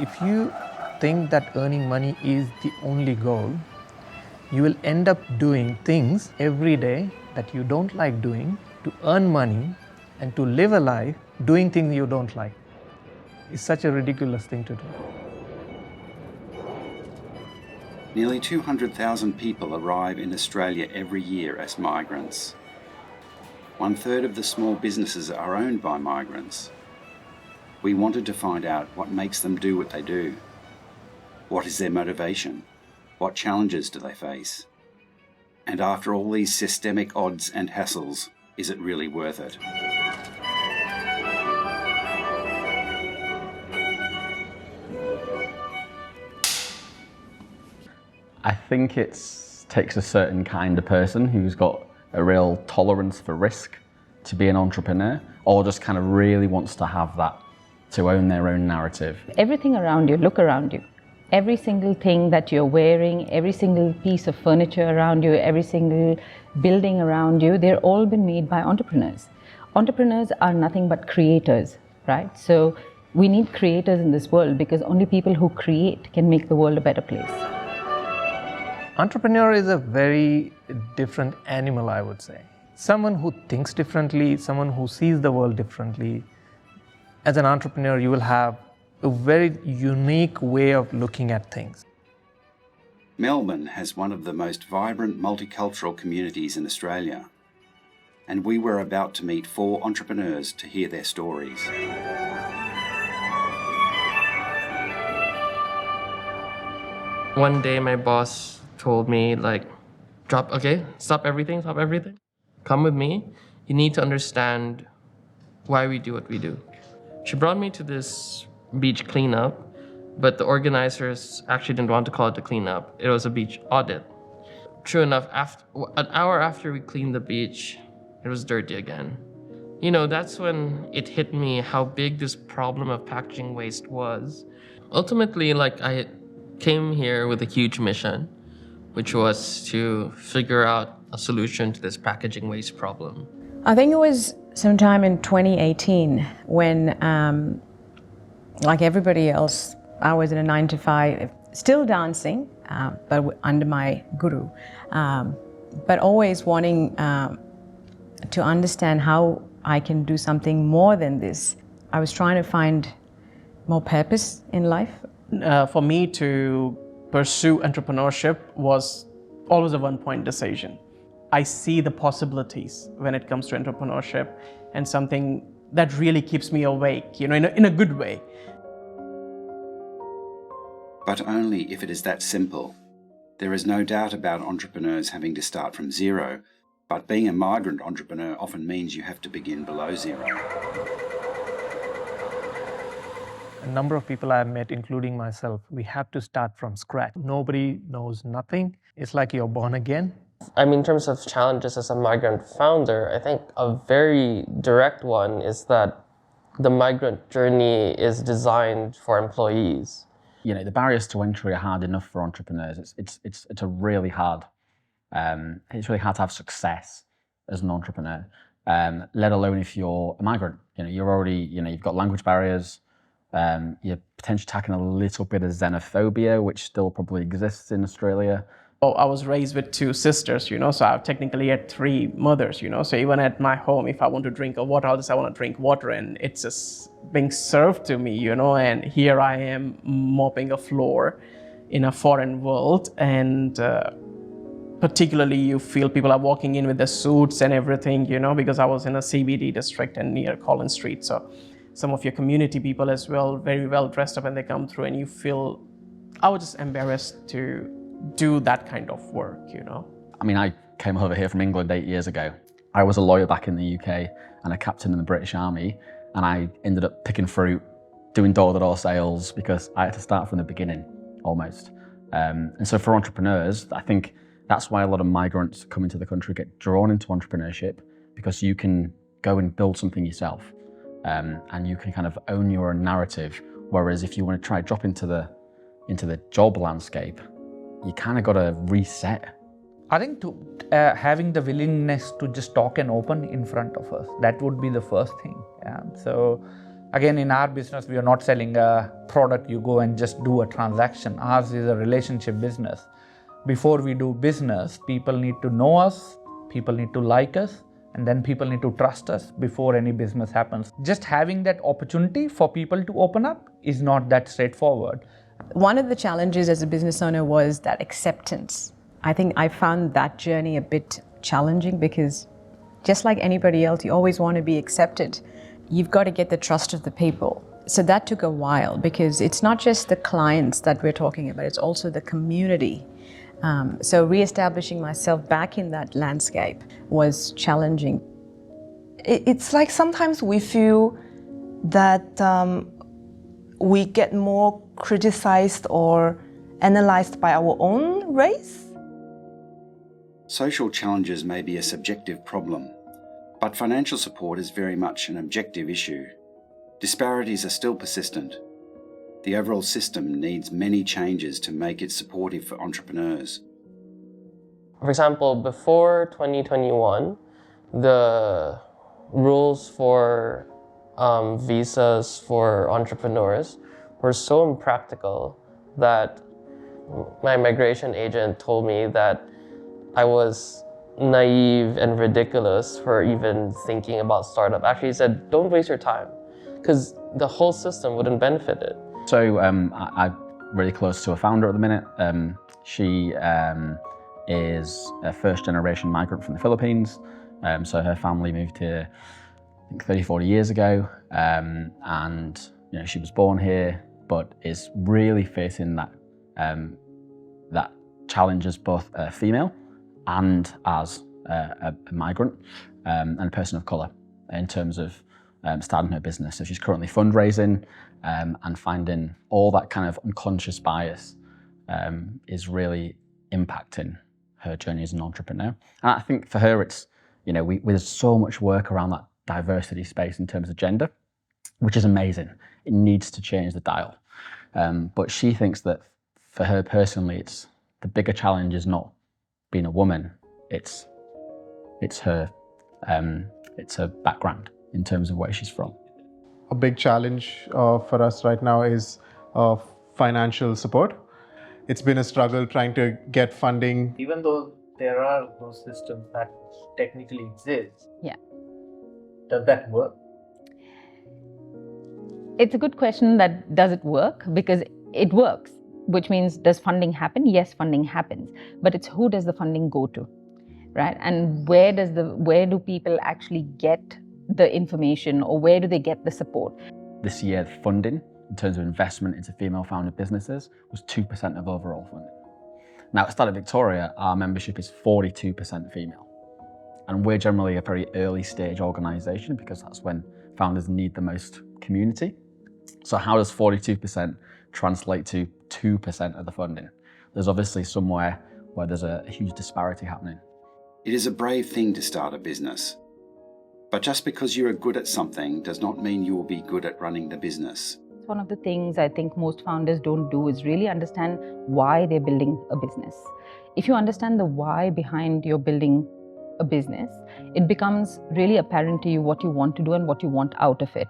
If you think that earning money is the only goal, you will end up doing things every day that you don't like doing to earn money and to live a life doing things you don't like. It's such a ridiculous thing to do. Nearly 200,000 people arrive in Australia every year as migrants. 1/3 of the small businesses are owned by migrants. We wanted to find out what makes them do what they do. What is their motivation? What challenges do they face? And after all these systemic odds and hassles, is it really worth it? I think it takes a certain kind of person who's got a real tolerance for risk to be an entrepreneur, or just kind of really wants to have that, to own their own narrative. Everything around you, look around you. Every single thing that you're wearing, every single piece of furniture around you, every single building around you, they're all been made by entrepreneurs. Entrepreneurs are nothing but creators, right? So we need creators in this world because only people who create can make the world a better place. Entrepreneur is a very different animal, I would say. Someone who thinks differently, someone who sees the world differently. As an entrepreneur, you will have a very unique way of looking at things. Melbourne has one of the most vibrant multicultural communities in Australia, and we were about to meet 4 entrepreneurs to hear their stories. One day my boss told me, like, stop everything. Come with me. You need to understand why we do what we do. She brought me to this beach cleanup, but the organizers actually didn't want to call it a cleanup. It was a beach audit. True enough, an hour after we cleaned the beach, it was dirty again. You know, that's when it hit me how big this problem of packaging waste was. Ultimately, I came here with a huge mission, which was to figure out a solution to this packaging waste problem. I think it was sometime in 2018 when, like everybody else, I was in a 9-to-5, still dancing, but under my guru, but always wanting to understand how I can do something more than this. I was trying to find more purpose in life. For me to pursue entrepreneurship was always a one-point decision. I see the possibilities when it comes to entrepreneurship and something that really keeps me awake, in a good way. But only if it is that simple. There is no doubt about entrepreneurs having to start from zero, but being a migrant entrepreneur often means you have to begin below zero. A number of people I've met, including myself, we have to start from scratch. Nobody knows nothing. It's like you're born again. I mean, in terms of challenges as a migrant founder, I think a very direct one is that the migrant journey is designed for employees. The barriers to entry are hard enough for entrepreneurs. It's a really hard. It's really hard to have success as an entrepreneur, let alone if you're a migrant. You're already, you've got language barriers. You're potentially tackling a little bit of xenophobia, which still probably exists in Australia. I was raised with 2 sisters, so I've technically had 3 mothers, so even at my home, if I want to drink water, I'll just say I want to drink water, and it's just being served to me, and here I am mopping a floor in a foreign world, and particularly you feel people are walking in with their suits and everything, because I was in a CBD district and near Collins Street, so some of your community people as well, very well dressed up, and they come through and you feel, I was just embarrassed to do that kind of work, I mean, I came over here from England 8 years ago. I was a lawyer back in the UK and a captain in the British Army, and I ended up picking fruit, doing door-to-door sales, because I had to start from the beginning, almost. And so for entrepreneurs, I think that's why a lot of migrants come into the country get drawn into entrepreneurship, because you can go and build something yourself, and you can kind of own your own narrative. Whereas if you want to try to drop into the job landscape, you kind of got to reset. I think having the willingness to just talk and open in front of us, that would be the first thing. So Again, in our business, we are not selling a product, you go and just do a transaction. Ours is a relationship business. Before we do business, people need to know us, people need to like us, and then people need to trust us before any business happens. Just having that opportunity for people to open up is not that straightforward. One of the challenges as a business owner was that acceptance. I think I found that journey a bit challenging because just like anybody else, you always want to be accepted. You've got to get the trust of the people. So that took a while because it's not just the clients that we're talking about, it's also the community. So re-establishing myself back in that landscape was challenging. It's like sometimes we feel that we get more criticized or analyzed by our own race. Social challenges may be a subjective problem, but financial support is very much an objective issue. Disparities are still persistent. The overall system needs many changes to make it supportive for entrepreneurs. For example, before 2021, the rules for visas for entrepreneurs were so impractical that my migration agent told me that I was naive and ridiculous for even thinking about startup. Actually, he said, don't waste your time, because the whole system wouldn't benefit it. So I'm really close to a founder at the minute. She is a first-generation migrant from the Philippines. So her family moved here, I think 30, 40 years ago. And she was born here, but is really facing that that challenge as both a female and as a migrant and a person of colour in terms of starting her business. So she's currently fundraising and finding all that kind of unconscious bias is really impacting her journey as an entrepreneur. And I think for her, it's, there's so much work around that diversity space in terms of gender, which is amazing. It needs to change the dial. But she thinks that for her personally, it's the bigger challenge is not being a woman, it's her background in terms of where she's from. A big challenge for us right now is financial support. It's been a struggle trying to get funding. Even though there are those systems that technically exist, Yeah. does that work? It's a good question that does it work? Because it works, which means does funding happen? Yes, funding happens. But it's who does the funding go to, right? And where do people actually get the information, or where do they get the support? This year, funding in terms of investment into female-founded businesses was 2% of overall funding. Now, at Startup Victoria, our membership is 42% female. And we're generally a very early stage organisation because that's when founders need the most community. So how does 42% translate to 2% of the funding? There's obviously somewhere where there's a huge disparity happening. It is a brave thing to start a business. But just because you are good at something does not mean you will be good at running the business. One of the things I think most founders don't do is really understand why they're building a business. If you understand the why behind your building a business, it becomes really apparent to you what you want to do and what you want out of it.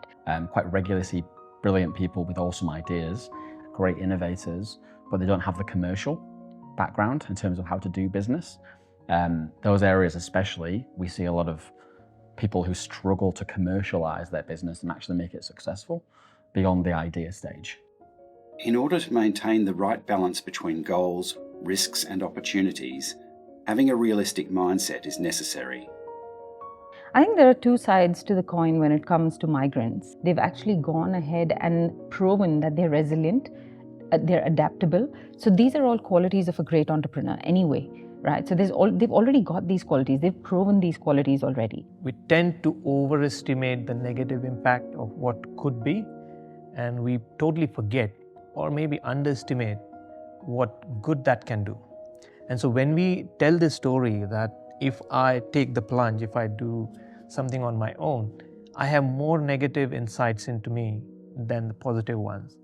Quite regularly see brilliant people with awesome ideas, great innovators, but they don't have the commercial background in terms of how to do business. Those areas especially, we see a lot of people who struggle to commercialize their business and actually make it successful beyond the idea stage. In order to maintain the right balance between goals, risks and opportunities, having a realistic mindset is necessary. I think there are two sides to the coin when it comes to migrants. They've actually gone ahead and proven that they're resilient, they're adaptable. So these are all qualities of a great entrepreneur anyway, right? So they've already got these qualities. They've proven these qualities already. We tend to overestimate the negative impact of what could be, and we totally forget or maybe underestimate what good that can do. And so when we tell this story that if I take the plunge, if I do something on my own, I have more negative insights into me than the positive ones.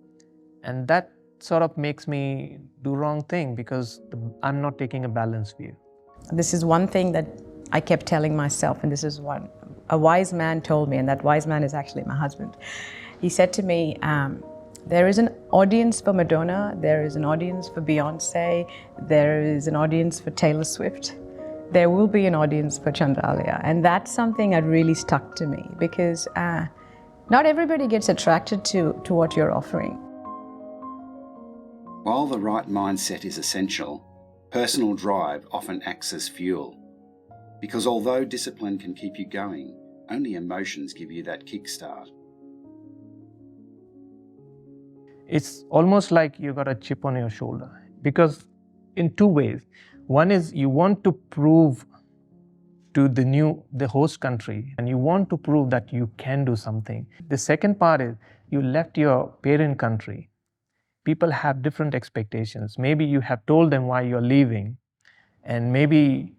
And that sort of makes me do wrong thing because I'm not taking a balanced view. This is one thing that I kept telling myself, and this is what a wise man told me, and that wise man is actually my husband. He said to me, there is an audience for Madonna, there is an audience for Beyonce, there is an audience for Taylor Swift. There will be an audience for Chandralaya. And that's something that really stuck to me because not everybody gets attracted to what you're offering. While the right mindset is essential, personal drive often acts as fuel. Because although discipline can keep you going, only emotions give you that kickstart. It's almost like you got a chip on your shoulder because in two ways. One is you want to prove to the host country and you want to prove that you can do something. The second part is you left your parent country. People have different expectations. Maybe you have told them why you're leaving and maybe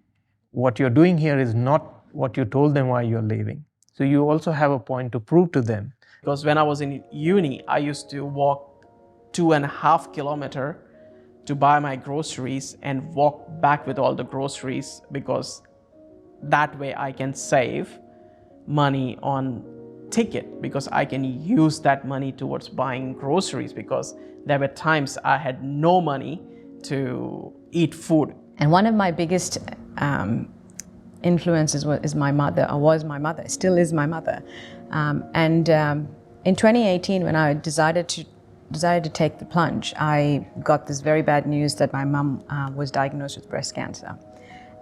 what you're doing here is not what you told them why you're leaving. So you also have a point to prove to them. Because when I was in uni, I used to walk 2.5 kilometers to buy my groceries and walk back with all the groceries because that way I can save money on ticket because I can use that money towards buying groceries because there were times I had no money to eat food. And one of my biggest influences is my mother, or was my mother, still is my mother. In 2018, when I decided to take the plunge, I got this very bad news that my mum was diagnosed with breast cancer.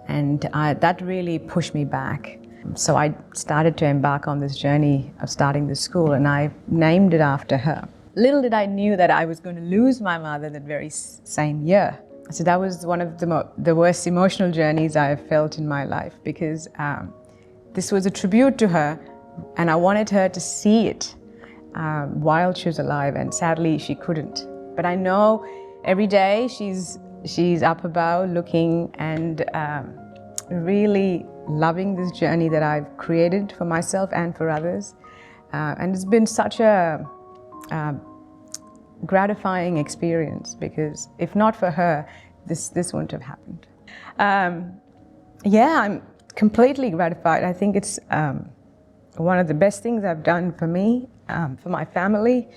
And that really pushed me back. So I started to embark on this journey of starting the school, and I named it after her. Little did I knew that I was going to lose my mother that very same year. So that was one of the worst emotional journeys I have felt in my life because this was a tribute to her, and I wanted her to see it while she was alive, and sadly she couldn't. But I know every day she's up above looking and really loving this journey that I've created for myself and for others. And it's been such a gratifying experience because if not for her, this wouldn't have happened. Yeah, I'm completely gratified. I think it's one of the best things I've done for me, for my family.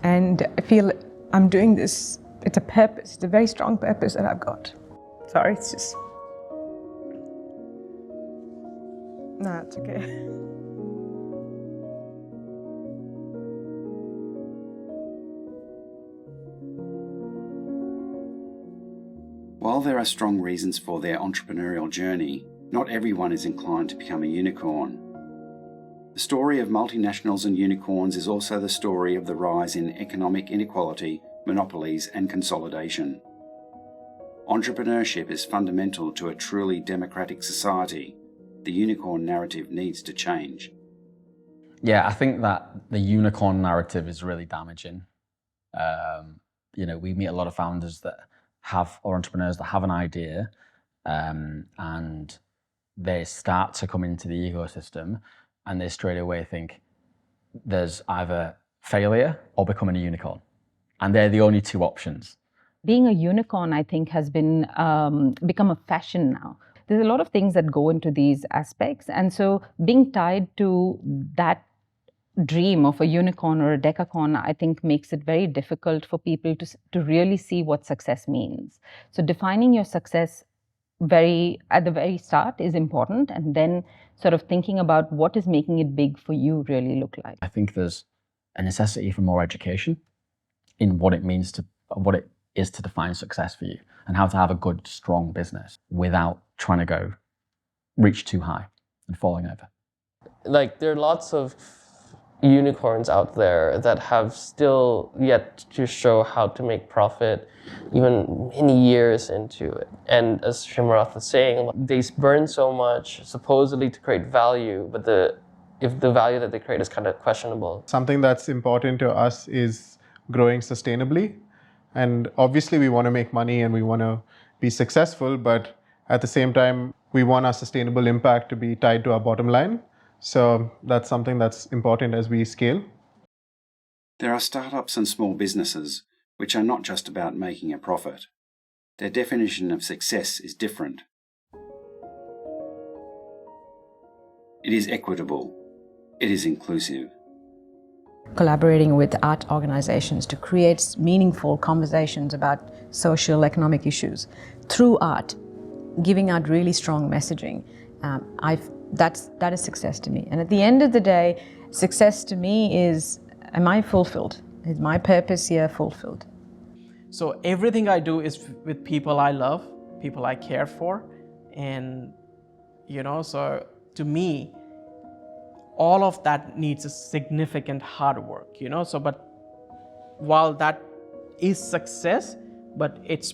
And I feel I'm doing this, it's a purpose, it's a very strong purpose that I've got. Sorry, it's just... No, it's okay. While there are strong reasons for their entrepreneurial journey, not everyone is inclined to become a unicorn. The story of multinationals and unicorns is also the story of the rise in economic inequality, monopolies, and consolidation. Entrepreneurship is fundamental to a truly democratic society. The unicorn narrative needs to change. Yeah, I think that the unicorn narrative is really damaging. We meet a lot of founders that have, or entrepreneurs that have an idea, and they start to come into the ecosystem and they straight away think there's either failure or becoming a unicorn. And they're the only two options. Being a unicorn, I think, has been become a fashion now. There's a lot of things that go into these aspects. And so being tied to that dream of a unicorn or a decacorn, I think makes it very difficult for people to really see what success means. So defining your success at the very start is important, and then sort of thinking about what is making it big for you really look like. I think there's a necessity for more education in what it is to define success for you and how to have a good, strong business without trying to reach too high and falling over. Like, there are lots of unicorns out there that have still yet to show how to make profit even many years into it. And as Shimroth was saying, they burn so much supposedly to create value, but if the value that they create is kind of questionable. Something that's important to us is growing sustainably. And obviously we want to make money and we want to be successful, but at the same time, we want our sustainable impact to be tied to our bottom line. So that's something that's important as we scale. There are startups and small businesses which are not just about making a profit. Their definition of success is different. It is equitable. It is inclusive. Collaborating with art organizations to create meaningful conversations about social, economic issues through art, giving out really strong messaging. That is success to me. And at the end of the day, success to me is, am I fulfilled? Is my purpose here fulfilled? So everything I do is with people I love, people I care for, and so to me, all of that needs a significant hard work, so but while that is success, but it's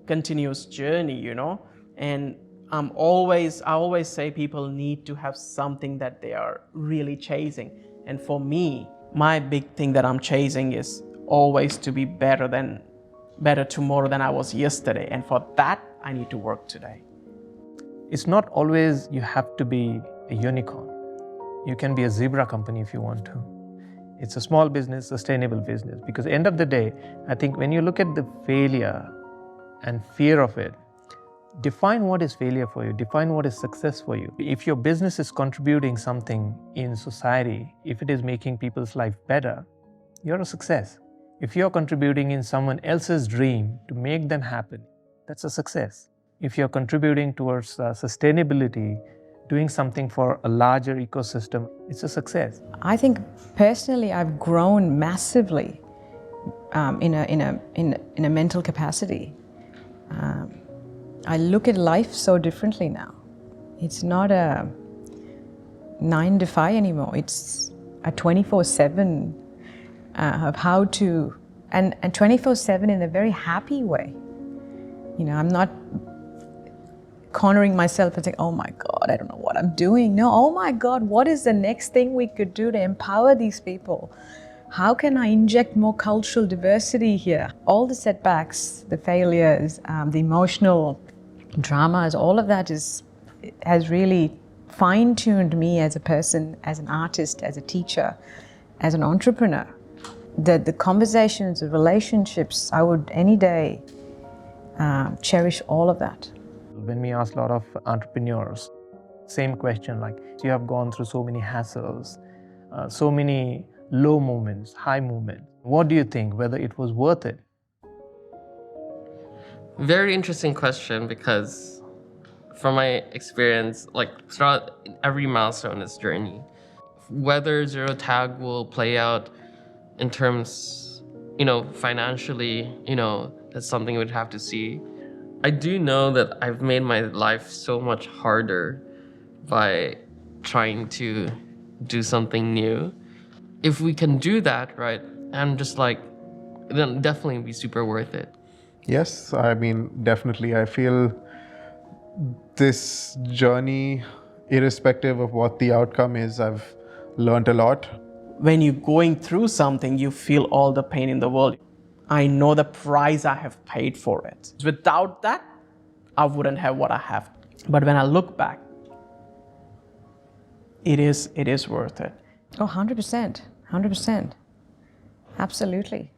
continuous journey, and I always say people need to have something that they are really chasing. And for me, my big thing that I'm chasing is always to be better tomorrow than I was yesterday. And for that, I need to work today. It's not always you have to be a unicorn. You can be a zebra company if you want to. It's a small business, sustainable business. Because at the end of the day, I think when you look at the failure and fear of it, define what is failure for you, define what is success for you. If your business is contributing something in society, if it is making people's life better, you're a success. If you're contributing in someone else's dream to make them happen, that's a success. If you're contributing towards sustainability, doing something for a larger ecosystem, it's a success. I think personally I've grown massively in a mental capacity. I look at life so differently now. It's not a 9 to 5 anymore. It's a 24/7 of how to, and 24/7 in a very happy way. I'm not cornering myself and saying, oh my God, I don't know what I'm doing. No, oh my God, what is the next thing we could do to empower these people? How can I inject more cultural diversity here? All the setbacks, the failures, the emotional dramas, all of that has really fine-tuned me as a person, as an artist, as a teacher, as an entrepreneur. The conversations, the relationships, I would any day cherish all of that. When we ask a lot of entrepreneurs, same question, like, you have gone through so many hassles, so many low moments, high moments. What do you think, whether it was worth it? Very interesting question, because from my experience, like throughout every milestone in this journey, whether zerotag will play out in terms, financially, that's something we'd have to see. I do know that I've made my life so much harder by trying to do something new. If we can do that, right, I'm just like, then definitely be super worth it. Yes, I mean, definitely. I feel this journey, irrespective of what the outcome is, I've learned a lot. When you're going through something, you feel all the pain in the world. I know the price I have paid for it. Without that, I wouldn't have what I have. But when I look back, it is worth it. Oh, 100%, 100%. Absolutely.